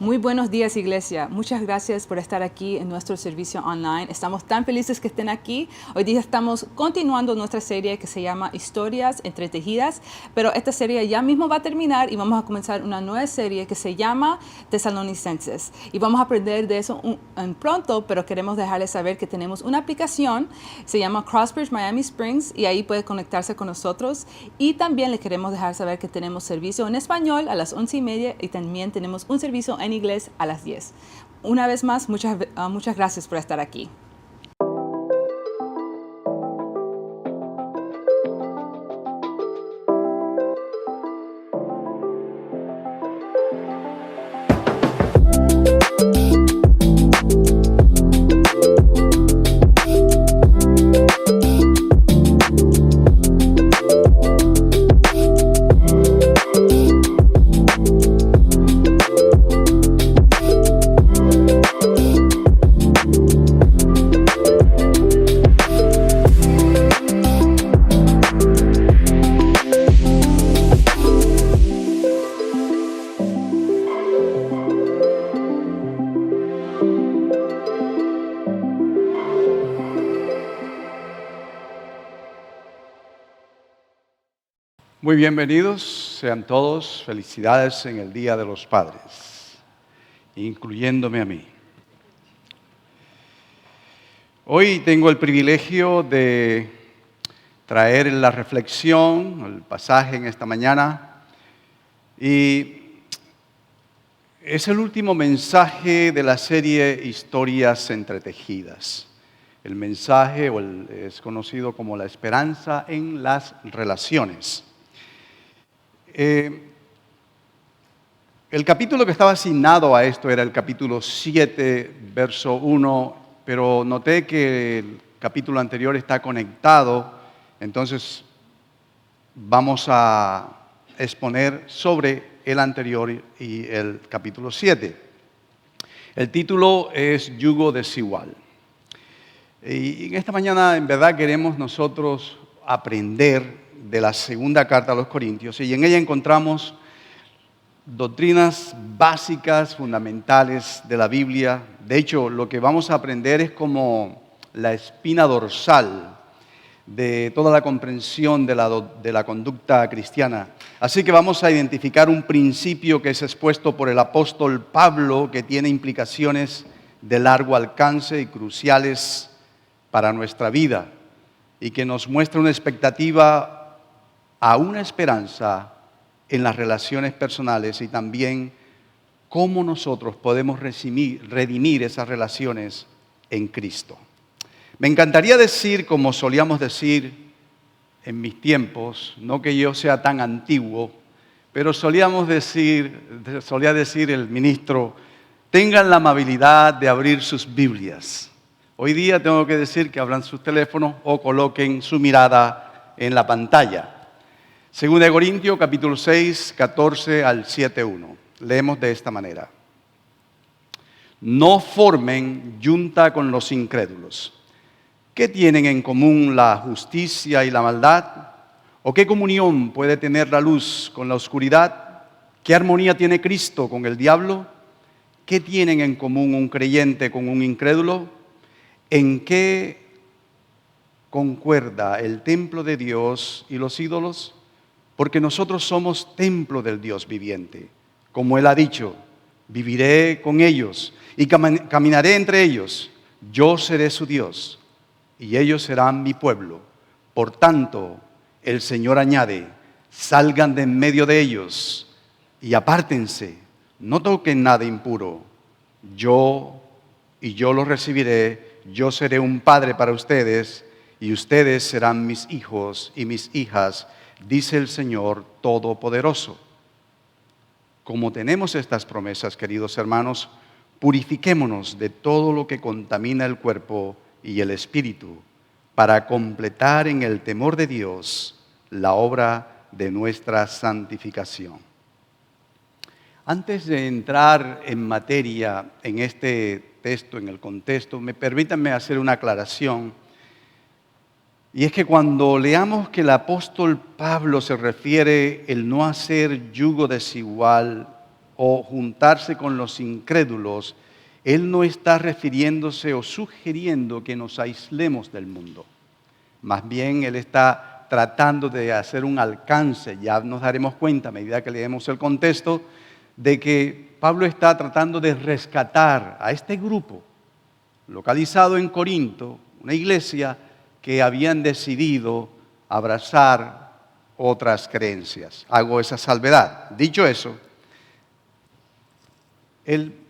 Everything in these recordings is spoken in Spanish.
Muy buenos días, Iglesia. Muchas gracias por estar aquí en nuestro servicio online. Estamos tan felices que estén aquí. Hoy día estamos continuando nuestra serie que se llama Historias Entretejidas, pero esta serie ya mismo va a terminar y vamos a comenzar una nueva serie que se llama Tesalonicenses. Y vamos a aprender de eso en pronto, pero queremos dejarles saber que tenemos una aplicación, se llama Crossbridge Miami Springs, y ahí puede conectarse con nosotros. Y también les queremos dejar saber que tenemos servicio en español a las 11:30 y también tenemos un servicio en inglés a las 10. Una vez más, muchas gracias por estar aquí. Muy bienvenidos, sean todos, felicidades en el Día de los Padres, incluyéndome a mí. Hoy tengo el privilegio de traer la reflexión, el pasaje en esta mañana, y es el último mensaje de la serie Historias Entretejidas. El mensaje es conocido como la esperanza en las relaciones. El capítulo que estaba asignado a esto era el capítulo 7, verso 1, pero noté que el capítulo anterior está conectado, entonces vamos a exponer sobre el anterior y el capítulo 7. El título es Yugo Desigual. Y en esta mañana en verdad queremos nosotros aprender de la segunda carta a los Corintios, y en ella encontramos doctrinas básicas, fundamentales de la Biblia. De hecho, lo que vamos a aprender es como la espina dorsal de toda la comprensión de la conducta cristiana. Así que vamos a identificar un principio que es expuesto por el apóstol Pablo, que tiene implicaciones de largo alcance y cruciales para nuestra vida, y que nos muestra una expectativa a una esperanza en las relaciones personales y también cómo nosotros podemos redimir esas relaciones en Cristo. Me encantaría decir, como solíamos decir en mis tiempos, no que yo sea tan antiguo, pero solía decir el ministro, tengan la amabilidad de abrir sus Biblias. Hoy día tengo que decir que abran sus teléfonos o coloquen su mirada en la pantalla. Segunda de Corintios, capítulo 6, 14 al 7:1. Leemos de esta manera. No formen yunta con los incrédulos. ¿Qué tienen en común la justicia y la maldad? ¿O qué comunión puede tener la luz con la oscuridad? ¿Qué armonía tiene Cristo con el diablo? ¿Qué tienen en común un creyente con un incrédulo? ¿En qué concuerda el templo de Dios y los ídolos? Porque nosotros somos templo del Dios viviente. Como Él ha dicho, viviré con ellos y caminaré entre ellos. Yo seré su Dios y ellos serán mi pueblo. Por tanto, el Señor añade, salgan de en medio de ellos y apártense, no toquen nada impuro. Yo los recibiré, yo seré un padre para ustedes y ustedes serán mis hijos y mis hijas, dice el Señor Todopoderoso. Como tenemos estas promesas, queridos hermanos, purifiquémonos de todo lo que contamina el cuerpo y el espíritu, para completar en el temor de Dios la obra de nuestra santificación. Antes de entrar en materia en este texto, en el contexto, permítanme hacer una aclaración. Y es que cuando leamos que el apóstol Pablo se refiere el no hacer yugo desigual o juntarse con los incrédulos, él no está refiriéndose o sugiriendo que nos aislemos del mundo. Más bien, él está tratando de hacer un alcance. Ya nos daremos cuenta a medida que leemos el contexto de que Pablo está tratando de rescatar a este grupo localizado en Corinto, una iglesia que habían decidido abrazar otras creencias. Hago esa salvedad. Dicho eso,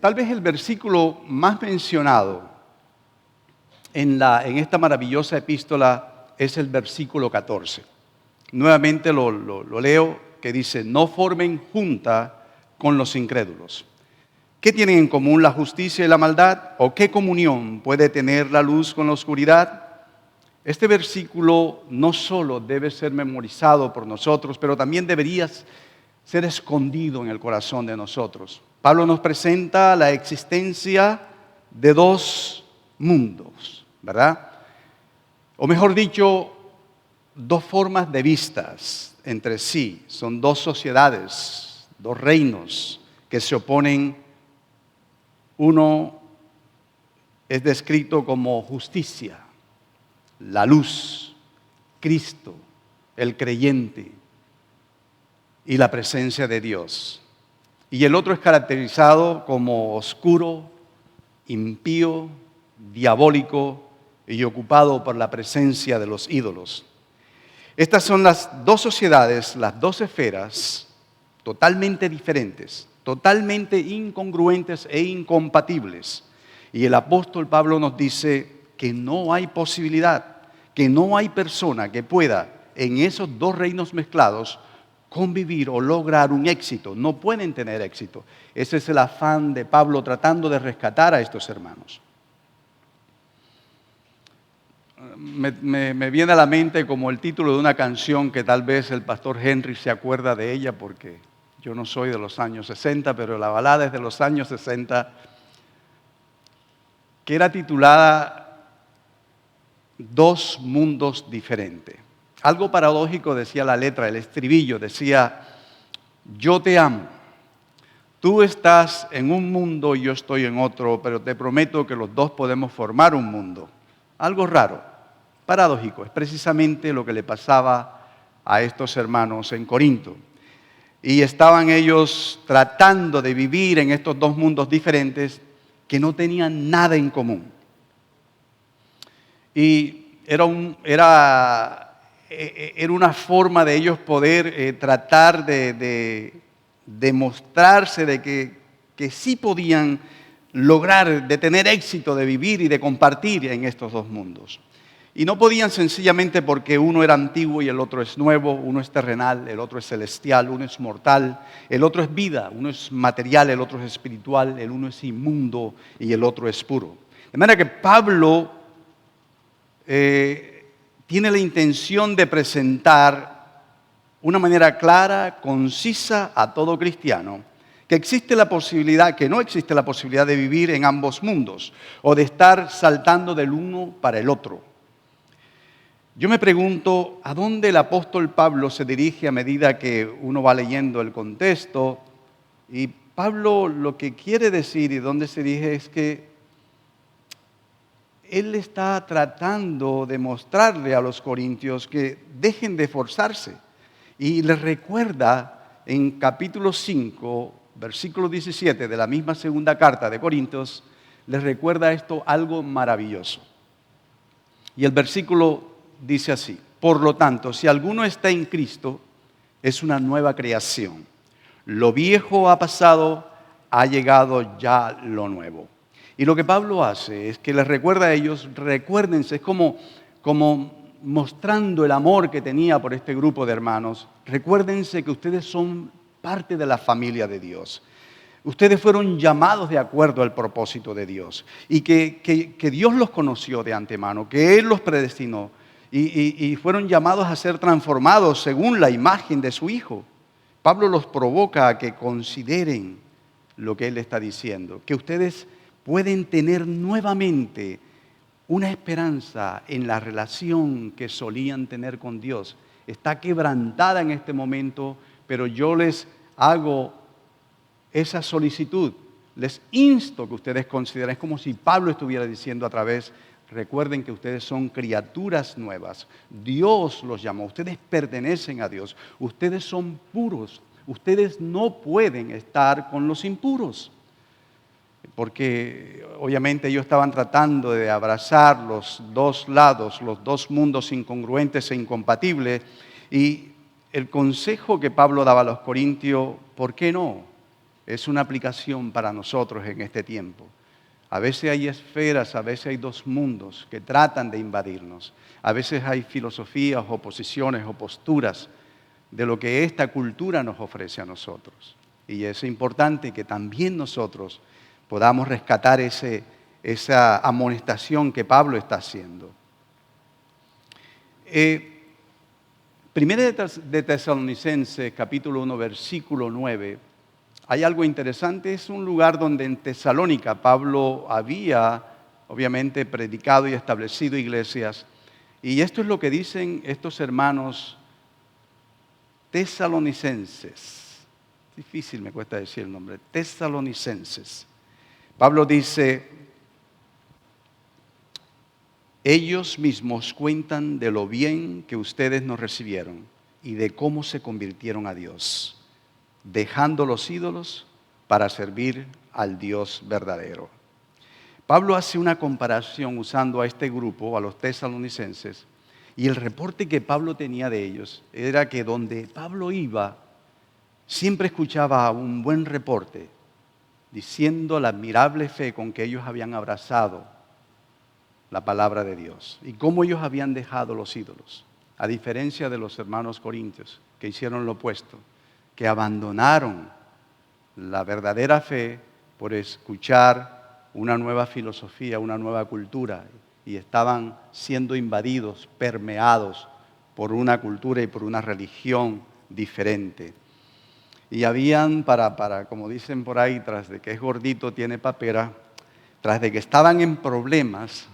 tal vez el versículo más mencionado en esta maravillosa epístola es el versículo 14. Nuevamente lo leo, que dice: no formen junta con los incrédulos. ¿Qué tienen en común la justicia y la maldad? ¿O qué comunión puede tener la luz con la oscuridad? Este versículo no solo debe ser memorizado por nosotros, pero también debería ser escondido en el corazón de nosotros. Pablo nos presenta la existencia de dos mundos, ¿verdad? O mejor dicho, dos formas de vistas entre sí. Son dos sociedades, dos reinos que se oponen. Uno es descrito como justicia, la luz, Cristo, el creyente y la presencia de Dios. Y el otro es caracterizado como oscuro, impío, diabólico y ocupado por la presencia de los ídolos. Estas son las dos sociedades, las dos esferas totalmente diferentes, totalmente incongruentes e incompatibles. Y el apóstol Pablo nos dice que no hay posibilidad, que no hay persona que pueda en esos dos reinos mezclados convivir o lograr un éxito. No pueden tener éxito. Ese es el afán de Pablo tratando de rescatar a estos hermanos. Me viene a la mente como el título de una canción que tal vez el pastor Henry se acuerda de ella, porque yo no soy de los años 60, pero la balada es de los años 60, que era titulada Dos mundos diferentes. Algo paradójico decía la letra, el estribillo decía: yo te amo, tú estás en un mundo y yo estoy en otro, pero te prometo que los dos podemos formar un mundo. Algo raro, paradójico, es precisamente lo que le pasaba a estos hermanos en Corinto. Y estaban ellos tratando de vivir en estos dos mundos diferentes que no tenían nada en común. Y era una forma de ellos poder tratar de demostrarse de que sí podían lograr, de tener éxito, de vivir y de compartir en estos dos mundos. Y no podían sencillamente porque uno era antiguo y el otro es nuevo, uno es terrenal, el otro es celestial, uno es mortal, el otro es vida, uno es material, el otro es espiritual, el uno es inmundo y el otro es puro. De manera que Pablo tiene la intención de presentar una manera clara, concisa a todo cristiano, que existe la posibilidad, que no existe la posibilidad de vivir en ambos mundos o de estar saltando del uno para el otro. Yo me pregunto a dónde el apóstol Pablo se dirige a medida que uno va leyendo el contexto, y Pablo lo que quiere decir y dónde se dirige es que él está tratando de mostrarle a los corintios que dejen de esforzarse. Y les recuerda en capítulo 5, versículo 17 de la misma segunda carta de Corintios, les recuerda esto algo maravilloso. Y el versículo dice así: por lo tanto, si alguno está en Cristo, es una nueva creación. Lo viejo ha pasado, ha llegado ya lo nuevo. Y lo que Pablo hace es que les recuerda a ellos, recuérdense, es como mostrando el amor que tenía por este grupo de hermanos. Recuérdense que ustedes son parte de la familia de Dios. Ustedes fueron llamados de acuerdo al propósito de Dios. Y que Dios los conoció de antemano, que Él los predestinó. Y fueron llamados a ser transformados según la imagen de su Hijo. Pablo los provoca a que consideren lo que Él está diciendo, que ustedes pueden tener nuevamente una esperanza en la relación que solían tener con Dios. Está quebrantada en este momento, pero yo les hago esa solicitud. Les insto que ustedes consideren, es como si Pablo estuviera diciendo a través, recuerden que ustedes son criaturas nuevas. Dios los llamó, ustedes pertenecen a Dios, ustedes son puros, ustedes no pueden estar con los impuros. Porque obviamente ellos estaban tratando de abrazar los dos lados, los dos mundos incongruentes e incompatibles. Y el consejo que Pablo daba a los corintios, ¿por qué no? Es una aplicación para nosotros en este tiempo. A veces hay esferas, a veces hay dos mundos que tratan de invadirnos. A veces hay filosofías o posiciones o posturas de lo que esta cultura nos ofrece a nosotros. Y es importante que también nosotros podamos rescatar esa amonestación que Pablo está haciendo. Primera de Tesalonicenses, capítulo 1, versículo 9. Hay algo interesante, es un lugar donde en Tesalónica Pablo había, obviamente, predicado y establecido iglesias. Y esto es lo que dicen estos hermanos tesalonicenses. Difícil me cuesta decir el nombre, tesalonicenses. Pablo dice, ellos mismos cuentan de lo bien que ustedes nos recibieron y de cómo se convirtieron a Dios, dejando los ídolos para servir al Dios verdadero. Pablo hace una comparación usando a este grupo, a los tesalonicenses, y el reporte que Pablo tenía de ellos era que donde Pablo iba, siempre escuchaba un buen reporte, diciendo la admirable fe con que ellos habían abrazado la palabra de Dios y cómo ellos habían dejado los ídolos, a diferencia de los hermanos corintios que hicieron lo opuesto, que abandonaron la verdadera fe por escuchar una nueva filosofía, una nueva cultura, y estaban siendo invadidos, permeados por una cultura y por una religión diferente. Y habían, como dicen por ahí, tras de que es gordito tiene papera, tras de que estaban en problemas,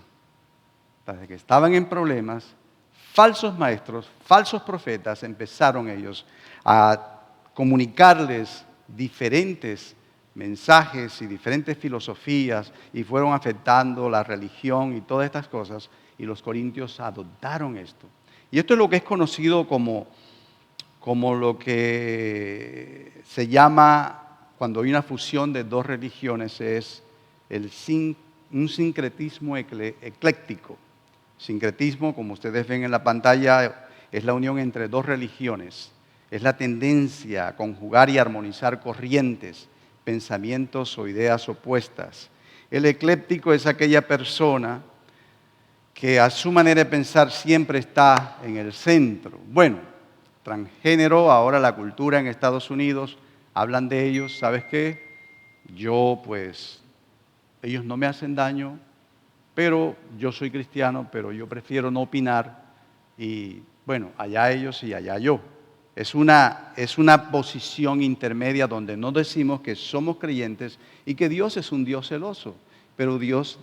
falsos maestros, falsos profetas, empezaron ellos a comunicarles diferentes mensajes y diferentes filosofías y fueron afectando la religión y todas estas cosas, y los corintios adoptaron esto. Y esto es lo que es conocido como lo que se llama, cuando hay una fusión de dos religiones, es un sincretismo ecléctico. Sincretismo, como ustedes ven en la pantalla, es la unión entre dos religiones. Es la tendencia a conjugar y armonizar corrientes, pensamientos o ideas opuestas. El ecléptico es aquella persona que a su manera de pensar siempre está en el centro. Bueno, transgénero, ahora la cultura en Estados Unidos, hablan de ellos, ¿sabes qué? Ellos no me hacen daño, pero yo soy cristiano, pero yo prefiero no opinar y, bueno, allá ellos y allá yo. Es una posición intermedia donde no decimos que somos creyentes y que Dios es un Dios celoso, pero Dios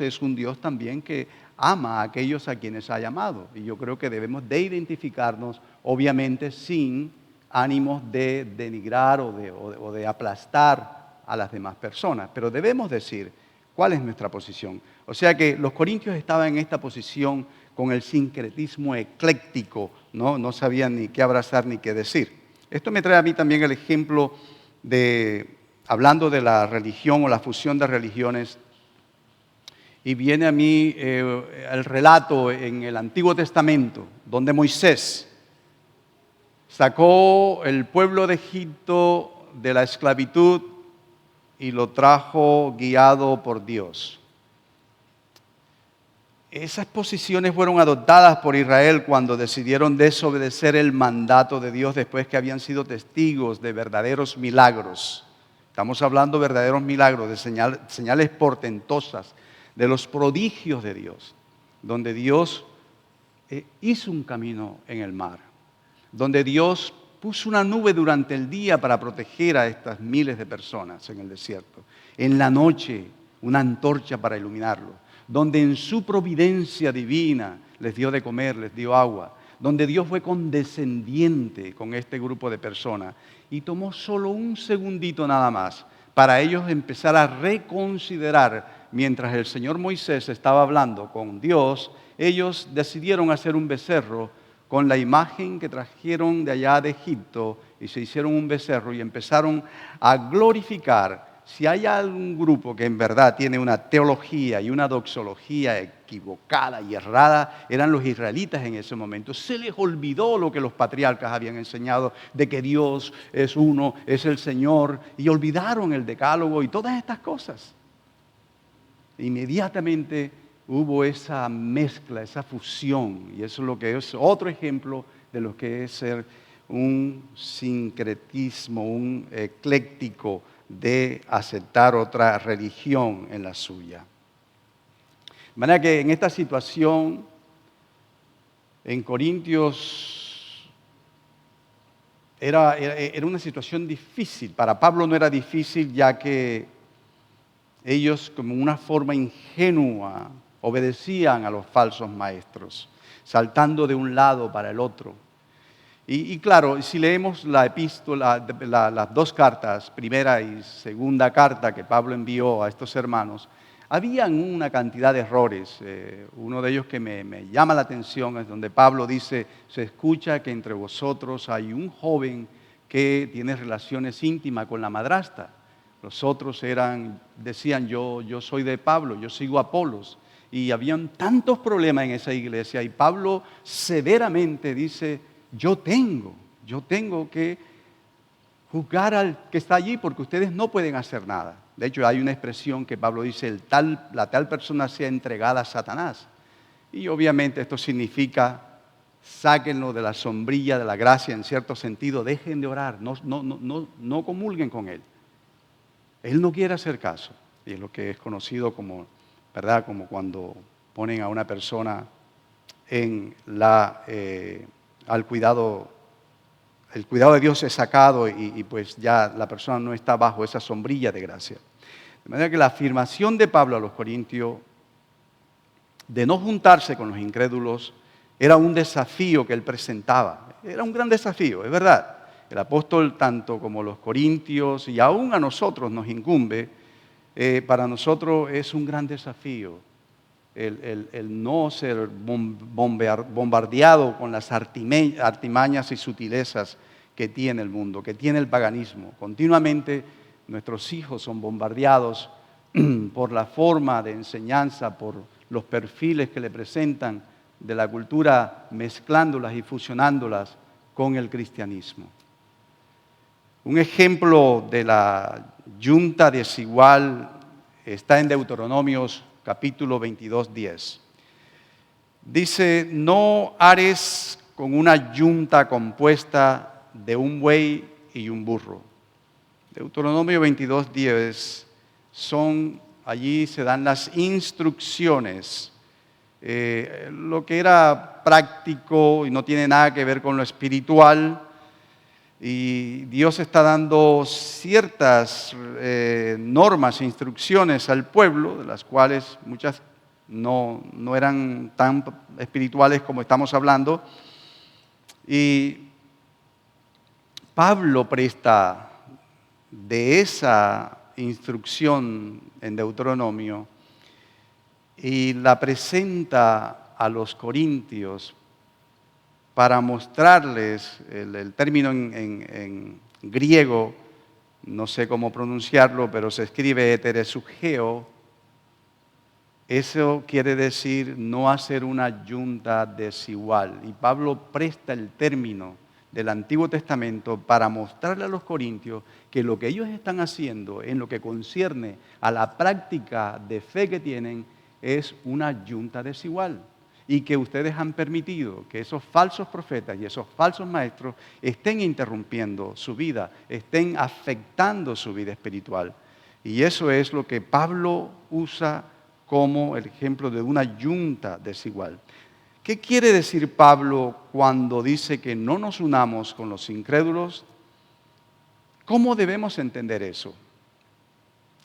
es un Dios también que ama a aquellos a quienes ha llamado. Y yo creo que debemos de identificarnos, obviamente sin ánimos de denigrar o de aplastar a las demás personas, pero debemos decir cuál es nuestra posición. O sea que los corintios estaban en esta posición con el sincretismo ecléctico, no sabían ni qué abrazar ni qué decir. Esto me trae a mí también el ejemplo hablando de la religión o la fusión de religiones, y viene a mí el relato en el Antiguo Testamento, donde Moisés sacó el pueblo de Egipto de la esclavitud y lo trajo guiado por Dios. Esas posiciones fueron adoptadas por Israel cuando decidieron desobedecer el mandato de Dios después que habían sido testigos de verdaderos milagros. Estamos hablando de verdaderos milagros, de señales portentosas, de los prodigios de Dios, donde Dios hizo un camino en el mar, donde Dios puso una nube durante el día para proteger a estas miles de personas en el desierto, en la noche una antorcha para iluminarlo, donde en su providencia divina les dio de comer, les dio agua, donde Dios fue condescendiente con este grupo de personas Y tomó solo un segundito nada más para ellos empezar a reconsiderar. Mientras el Señor Moisés estaba hablando con Dios, ellos decidieron hacer un becerro con la imagen que trajeron de allá de Egipto, y se hicieron un becerro y empezaron a glorificar. Si hay algún grupo que en verdad tiene una teología y una doxología equivocada y errada, eran los israelitas en ese momento. Se les olvidó lo que los patriarcas habían enseñado, de que Dios es uno, es el Señor, y olvidaron el decálogo y todas estas cosas. Inmediatamente hubo esa mezcla, esa fusión, y eso es lo que es otro ejemplo de lo que es ser un sincretismo, un ecléctico, de aceptar otra religión en la suya. De manera que en esta situación, en Corintios, era una situación difícil. Para Pablo no era difícil, ya que ellos, como una forma ingenua, obedecían a los falsos maestros, saltando de un lado para el otro. Y claro, si leemos la epístola, las dos cartas, primera y segunda carta que Pablo envió a estos hermanos, habían una cantidad de errores. Uno de ellos que me llama la atención es donde Pablo dice: se escucha que entre vosotros hay un joven que tiene relaciones íntimas con la madrastra. Los otros decían, yo soy de Pablo, yo sigo a Apolos. Y habían tantos problemas en esa iglesia, y Pablo severamente dice: yo tengo que juzgar al que está allí, porque ustedes no pueden hacer nada. De hecho, hay una expresión que Pablo dice: la tal persona sea entregada a Satanás. Y obviamente esto significa: sáquenlo de la sombrilla de la gracia, en cierto sentido, dejen de orar, no comulguen con él. Él no quiere hacer caso, y es lo que es conocido como, ¿verdad?, como cuando ponen a una persona en al cuidado, el cuidado de Dios es sacado, y pues ya la persona no está bajo esa sombrilla de gracia. De manera que la afirmación de Pablo a los corintios de no juntarse con los incrédulos era un desafío que él presentaba. Era un gran desafío, es verdad. El apóstol, tanto como los corintios y aún a nosotros nos incumbe, para nosotros es un gran desafío el no ser bombardeado con las artimañas y sutilezas que tiene el mundo, que tiene el paganismo. Continuamente nuestros hijos son bombardeados por la forma de enseñanza, por los perfiles que le presentan de la cultura, mezclándolas y fusionándolas con el cristianismo. Un ejemplo de la yunta desigual está en Deuteronomios capítulo 22:10. Dice: no hares con una yunta compuesta de un buey y un burro. Deuteronomio 22:10 allí se dan las instrucciones. Lo que era práctico y no tiene nada que ver con lo espiritual. Y Dios está dando ciertas normas e instrucciones al pueblo, de las cuales muchas no eran tan espirituales como estamos hablando. Y Pablo presta de esa instrucción en Deuteronomio y la presenta a los corintios para mostrarles el término en griego, no sé cómo pronunciarlo, pero se escribe heteresugeo. Eso quiere decir no hacer una yunta desigual. Y Pablo presta el término del Antiguo Testamento para mostrarle a los corintios que lo que ellos están haciendo en lo que concierne a la práctica de fe que tienen es una yunta desigual. Y que ustedes han permitido que esos falsos profetas y esos falsos maestros estén interrumpiendo su vida, estén afectando su vida espiritual. Y eso es lo que Pablo usa como el ejemplo de una yunta desigual. ¿Qué quiere decir Pablo cuando dice que no nos unamos con los incrédulos? ¿Cómo debemos entender eso?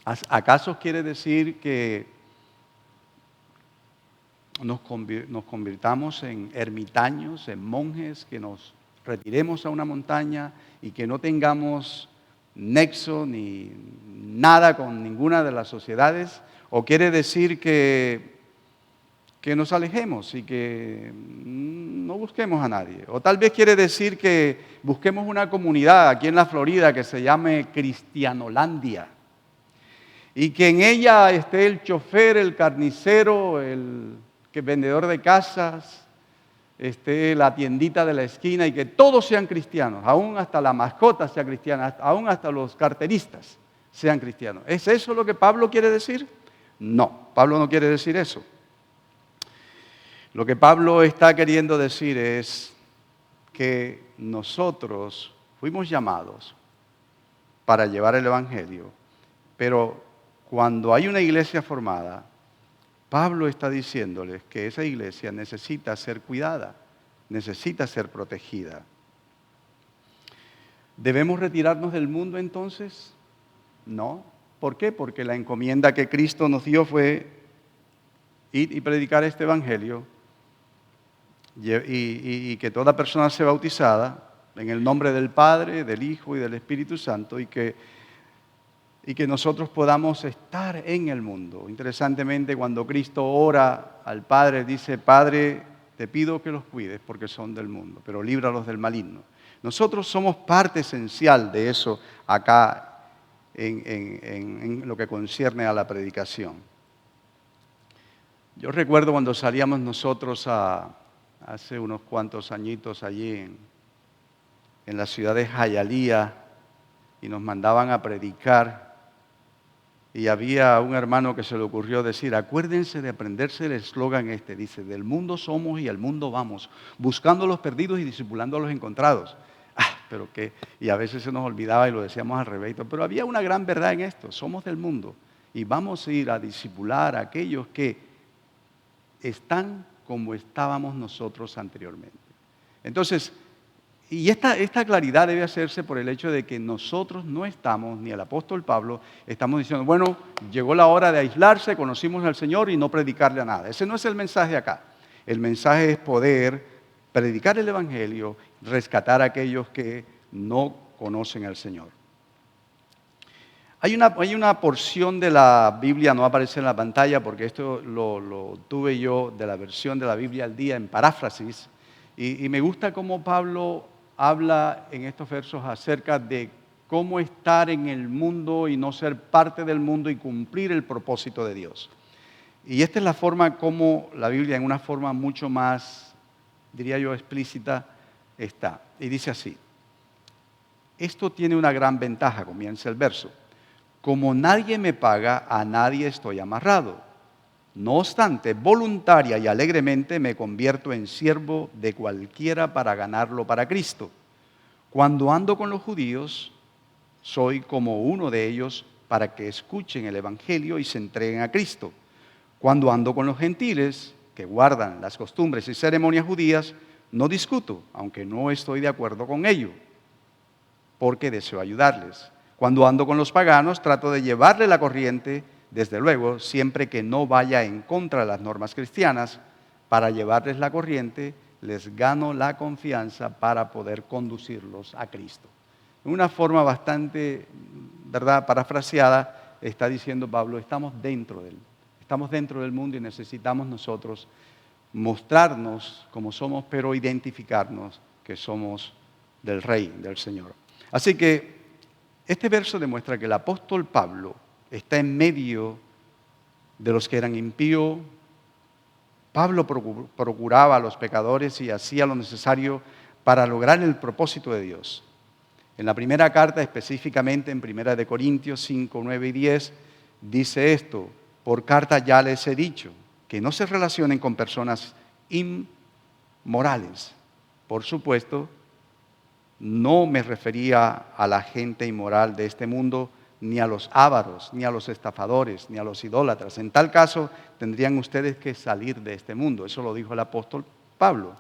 ¿Acaso quiere decir que nos convirtamos en ermitaños, en monjes que nos retiremos a una montaña y que no tengamos nexo ni nada con ninguna de las sociedades? ¿O quiere decir que nos alejemos y que no busquemos a nadie? O tal vez quiere decir que busquemos una comunidad aquí en la Florida que se llame Cristianolandia y que en ella esté el chofer, el carnicero, el vendedor de casas, esté la tiendita de la esquina y que todos sean cristianos, aún hasta la mascota sea cristiana, aún hasta los carteristas sean cristianos. ¿Es eso lo que Pablo quiere decir? No, Pablo no quiere decir eso. Lo que Pablo está queriendo decir es que nosotros fuimos llamados para llevar el Evangelio, pero cuando hay una iglesia formada, Pablo está diciéndoles que esa iglesia necesita ser cuidada, necesita ser protegida. ¿Debemos retirarnos del mundo entonces? No. ¿Por qué? Porque la encomienda que Cristo nos dio fue ir y predicar este Evangelio y que toda persona sea bautizada en el nombre del Padre, del Hijo y del Espíritu Santo y que nosotros podamos estar en el mundo. Interesantemente, cuando Cristo ora al Padre, dice: Padre, te pido que los cuides porque son del mundo, pero líbralos del maligno. Nosotros somos parte esencial de eso acá en lo que concierne a la predicación. Yo recuerdo cuando salíamos nosotros hace unos cuantos añitos allí en la ciudad de Hialeah y nos mandaban a predicar. Y había un hermano que se le ocurrió decir: acuérdense de aprenderse el eslogan dice: del mundo somos y al mundo vamos, buscando a los perdidos y discipulando a los encontrados. Pero qué, y a veces se nos olvidaba y lo decíamos al revés, pero había una gran verdad en esto: somos del mundo y vamos a ir a discipular a aquellos que están como estábamos nosotros anteriormente. Entonces, y esta claridad debe hacerse por el hecho de que nosotros no estamos, ni el apóstol Pablo, estamos diciendo: bueno, llegó la hora de aislarse, conocimos al Señor y no predicarle a nada. Ese no es el mensaje acá. El mensaje es poder predicar el Evangelio, rescatar a aquellos que no conocen al Señor. Hay una porción de la Biblia, no aparece en la pantalla porque esto lo tuve yo de la versión de la Biblia al día en paráfrasis, y me gusta cómo Pablo habla en estos versos acerca de cómo estar en el mundo y no ser parte del mundo y cumplir el propósito de Dios. Y esta es la forma como la Biblia, en una forma mucho más, diría yo, explícita, está. Y dice así: esto tiene una gran ventaja, comienza el verso: como nadie me paga, a nadie estoy amarrado. No obstante, voluntaria y alegremente me convierto en siervo de cualquiera para ganarlo para Cristo. Cuando ando con los judíos, soy como uno de ellos para que escuchen el Evangelio y se entreguen a Cristo. Cuando ando con los gentiles, que guardan las costumbres y ceremonias judías, no discuto, aunque no estoy de acuerdo con ello, porque deseo ayudarles. Cuando ando con los paganos, trato de llevarle la corriente, desde luego, siempre que no vaya en contra de las normas cristianas. Para llevarles la corriente, les gano la confianza para poder conducirlos a Cristo. En una forma bastante, ¿verdad?, parafraseada, está diciendo Pablo: estamos dentro del mundo y necesitamos nosotros mostrarnos como somos, pero identificarnos que somos del Rey, del Señor. Así que este verso demuestra que el apóstol Pablo está en medio de los que eran impíos. Pablo procuraba a los pecadores y hacía lo necesario para lograr el propósito de Dios. En la primera carta, específicamente en 1 de Corintios 5, 9 y 10, dice esto: por carta ya les he dicho que no se relacionen con personas inmorales. Por supuesto, no me refería a la gente inmoral de este mundo, ni a los ávaros, ni a los estafadores, ni a los idólatras. En tal caso, tendrían ustedes que salir de este mundo. Eso lo dijo el apóstol Pablo.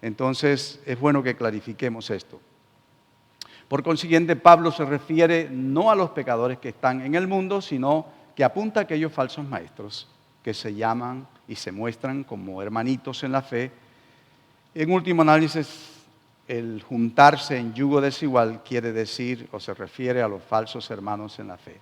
Entonces, es bueno que clarifiquemos esto. Por consiguiente, Pablo se refiere no a los pecadores que están en el mundo, sino que apunta a aquellos falsos maestros que se llaman y se muestran como hermanitos en la fe. En último análisis, el juntarse en yugo desigual quiere decir o se refiere a los falsos hermanos en la fe.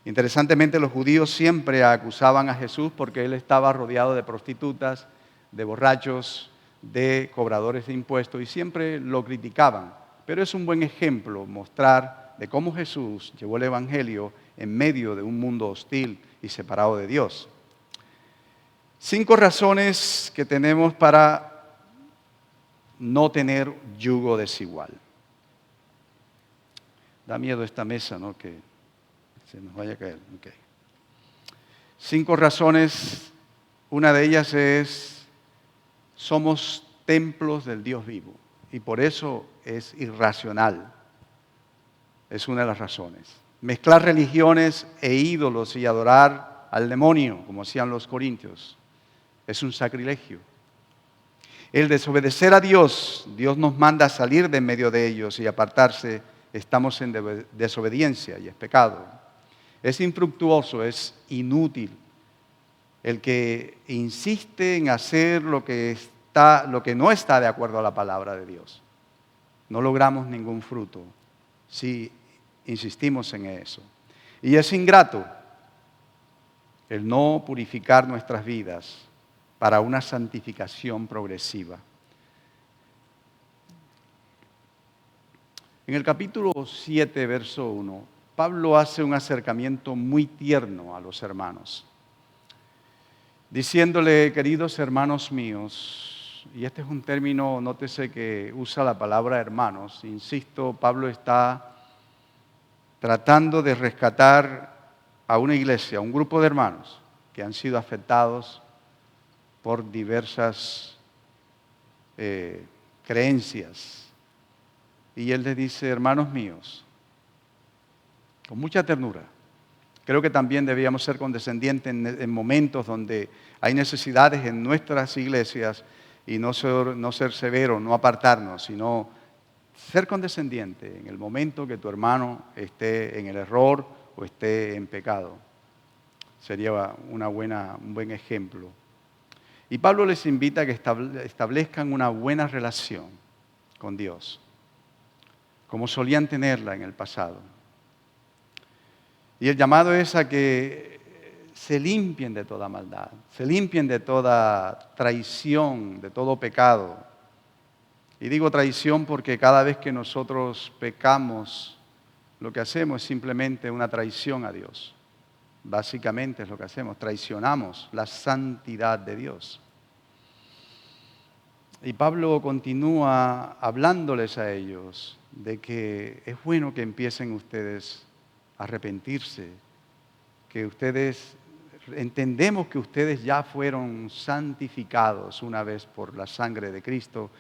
Interesantemente, los judíos siempre acusaban a Jesús porque él estaba rodeado de prostitutas, de borrachos, de cobradores de impuestos y siempre lo criticaban. Pero es un buen ejemplo mostrar de cómo Jesús llevó el evangelio en medio de un mundo hostil y separado de Dios. 5 razones que tenemos para no tener yugo desigual. Da miedo esta mesa, ¿no? Que se nos vaya a caer. Okay. 5 razones. Una de ellas es, somos templos del Dios vivo. Y por eso es irracional. Es una de las razones. Mezclar religiones e ídolos y adorar al demonio, como hacían los corintios, es un sacrilegio. El desobedecer a Dios, Dios nos manda a salir de en medio de ellos y apartarse, estamos en desobediencia y es pecado. Es infructuoso, es inútil. El que insiste en hacer lo que no está de acuerdo a la palabra de Dios. No logramos ningún fruto si insistimos en eso. Y es ingrato el no purificar nuestras vidas para una santificación progresiva. En el capítulo 7, verso 1, Pablo hace un acercamiento muy tierno a los hermanos, diciéndole, queridos hermanos míos, y este es un término, nótese que usa la palabra hermanos, insisto, Pablo está tratando de rescatar a una iglesia, a un grupo de hermanos que han sido afectados por diversas creencias. Y él les dice, hermanos míos, con mucha ternura. Creo que también debíamos ser condescendientes en momentos donde hay necesidades en nuestras iglesias y no ser severos, no apartarnos, sino ser condescendiente en el momento que tu hermano esté en el error o esté en pecado. Sería un buen ejemplo. Y Pablo les invita a que establezcan una buena relación con Dios, como solían tenerla en el pasado. Y el llamado es a que se limpien de toda maldad, se limpien de toda traición, de todo pecado. Y digo traición porque cada vez que nosotros pecamos, lo que hacemos es simplemente una traición a Dios. Básicamente es lo que hacemos, traicionamos la santidad de Dios. Y Pablo continúa hablándoles a ellos de que es bueno que empiecen ustedes a arrepentirse, que entendemos que ustedes ya fueron santificados una vez por la sangre de Cristo,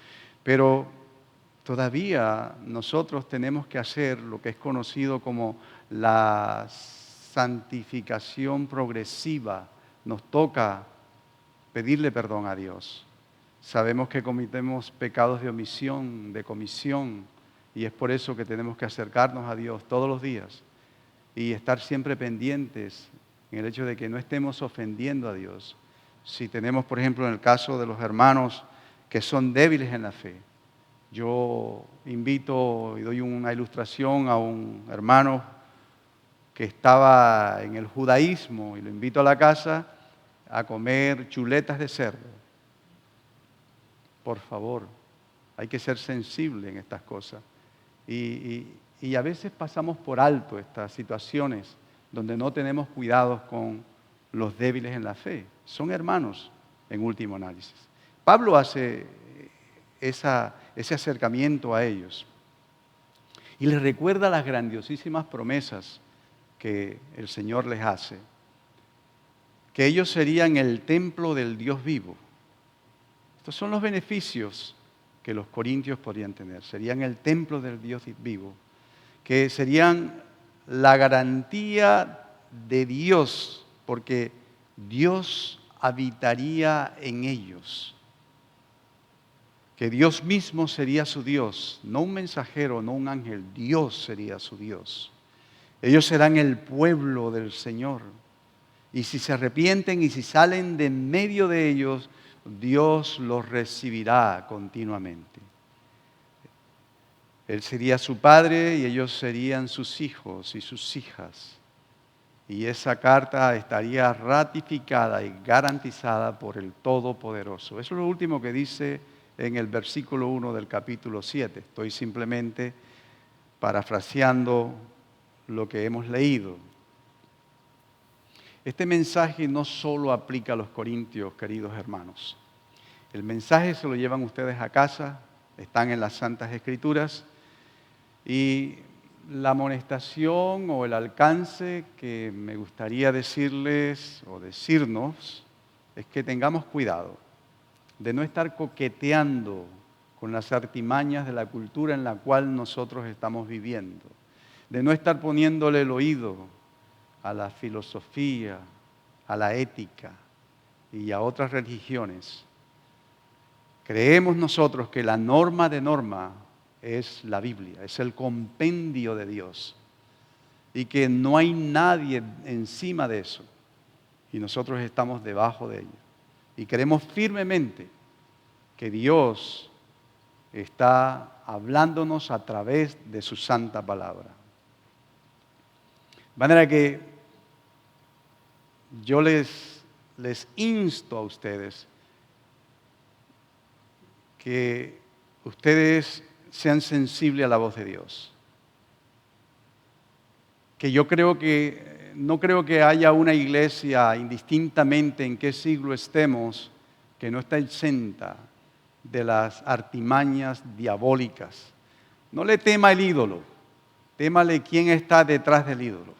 pero todavía nosotros tenemos que hacer lo que es conocido como la santificación progresiva. Nos toca pedirle perdón a Dios. Sabemos que cometemos pecados de omisión, de comisión, y es por eso que tenemos que acercarnos a Dios todos los días y estar siempre pendientes en el hecho de que no estemos ofendiendo a Dios. Si tenemos, por ejemplo, en el caso de los hermanos que son débiles en la fe, yo invito y doy una ilustración a un hermano que estaba en el judaísmo y lo invito a la casa a comer chuletas de cerdo. Por favor, hay que ser sensible en estas cosas. Y a veces pasamos por alto estas situaciones donde no tenemos cuidados con los débiles en la fe. Son hermanos en último análisis. Pablo hace ese acercamiento a ellos y les recuerda las grandiosísimas promesas que el Señor les hace, que ellos serían el templo del Dios vivo. Estos son los beneficios que los corintios podrían tener. Serían el templo del Dios vivo, que serían la garantía de Dios, porque Dios habitaría en ellos. Que Dios mismo sería su Dios, no un mensajero, no un ángel, Dios sería su Dios. Ellos serán el pueblo del Señor. Y si se arrepienten y si salen de en medio de ellos, Dios los recibirá continuamente. Él sería su padre y ellos serían sus hijos y sus hijas. Y esa carta estaría ratificada y garantizada por el Todopoderoso. Eso es lo último que dice en el versículo 1 del capítulo 7. Estoy simplemente parafraseando lo que hemos leído. Este mensaje no solo aplica a los corintios, queridos hermanos. El mensaje se lo llevan ustedes a casa, están en las Santas Escrituras, y la amonestación o el alcance que me gustaría decirles o decirnos es que tengamos cuidado de no estar coqueteando con las artimañas de la cultura en la cual nosotros estamos viviendo, de no estar poniéndole el oído a la filosofía, a la ética y a otras religiones. Creemos nosotros que la norma de norma es la Biblia, es el compendio de Dios y que no hay nadie encima de eso y nosotros estamos debajo de ella. Y creemos firmemente que Dios está hablándonos a través de su santa palabra. De manera que yo les insto a ustedes que ustedes sean sensibles a la voz de Dios. Que yo creo que, no creo que haya una iglesia, indistintamente en qué siglo estemos, que no está exenta de las artimañas diabólicas. No le tema el ídolo, témale quién está detrás del ídolo.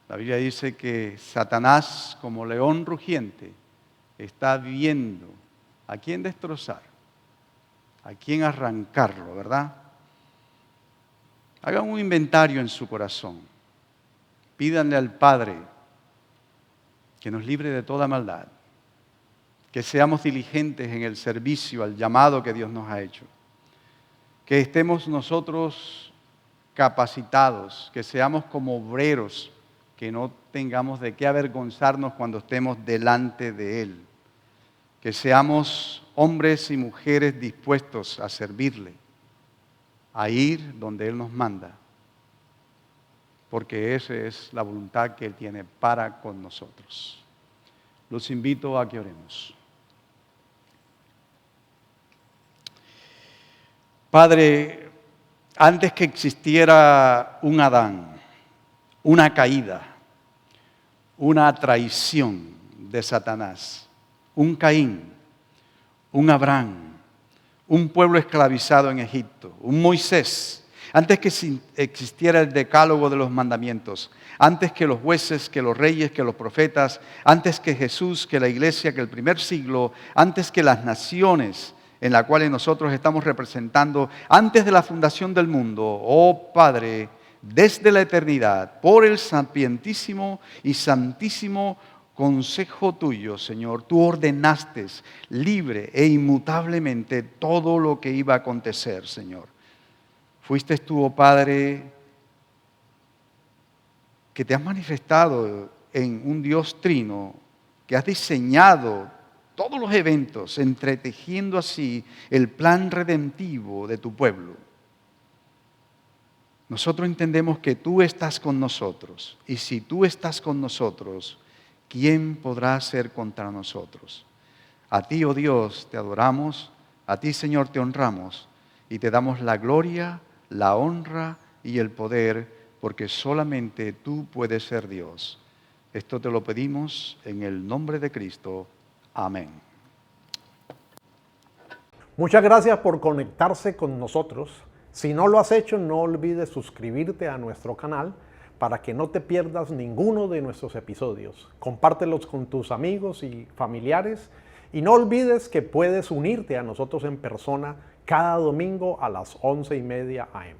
La Biblia dice que Satanás, como león rugiente, está viendo a quién destrozar, a quién arrancarlo, ¿verdad? Hagan un inventario en su corazón. Pídanle al Padre que nos libre de toda maldad, que seamos diligentes en el servicio al llamado que Dios nos ha hecho, que estemos nosotros capacitados, que seamos como obreros, que no tengamos de qué avergonzarnos cuando estemos delante de Él, que seamos hombres y mujeres dispuestos a servirle, a ir donde Él nos manda, porque esa es la voluntad que Él tiene para con nosotros. Los invito a que oremos. Padre, antes que existiera un Adán, una caída, una traición de Satanás, un Caín, un Abraham, un pueblo esclavizado en Egipto, un Moisés, antes que existiera el decálogo de los mandamientos, antes que los jueces, que los reyes, que los profetas, antes que Jesús, que la iglesia, que el primer siglo, antes que las naciones en las cuales nosotros estamos representando, antes de la fundación del mundo, oh Padre, desde la eternidad, por el sapientísimo y santísimo consejo tuyo, Señor, tú ordenaste libre e inmutablemente todo lo que iba a acontecer, Señor. Fuiste tú, oh Padre, que te has manifestado en un Dios trino, que has diseñado todos los eventos, entretejiendo así el plan redentivo de tu pueblo. Nosotros entendemos que tú estás con nosotros, y si tú estás con nosotros, ¿quién podrá ser contra nosotros? A ti, oh Dios, te adoramos, a ti, Señor, te honramos, y te damos la gloria, la honra y el poder, porque solamente tú puedes ser Dios. Esto te lo pedimos en el nombre de Cristo. Amén. Muchas gracias por conectarse con nosotros. Si no lo has hecho, no olvides suscribirte a nuestro canal para que no te pierdas ninguno de nuestros episodios. Compártelos con tus amigos y familiares y no olvides que puedes unirte a nosotros en persona cada domingo a las 11:30 a.m.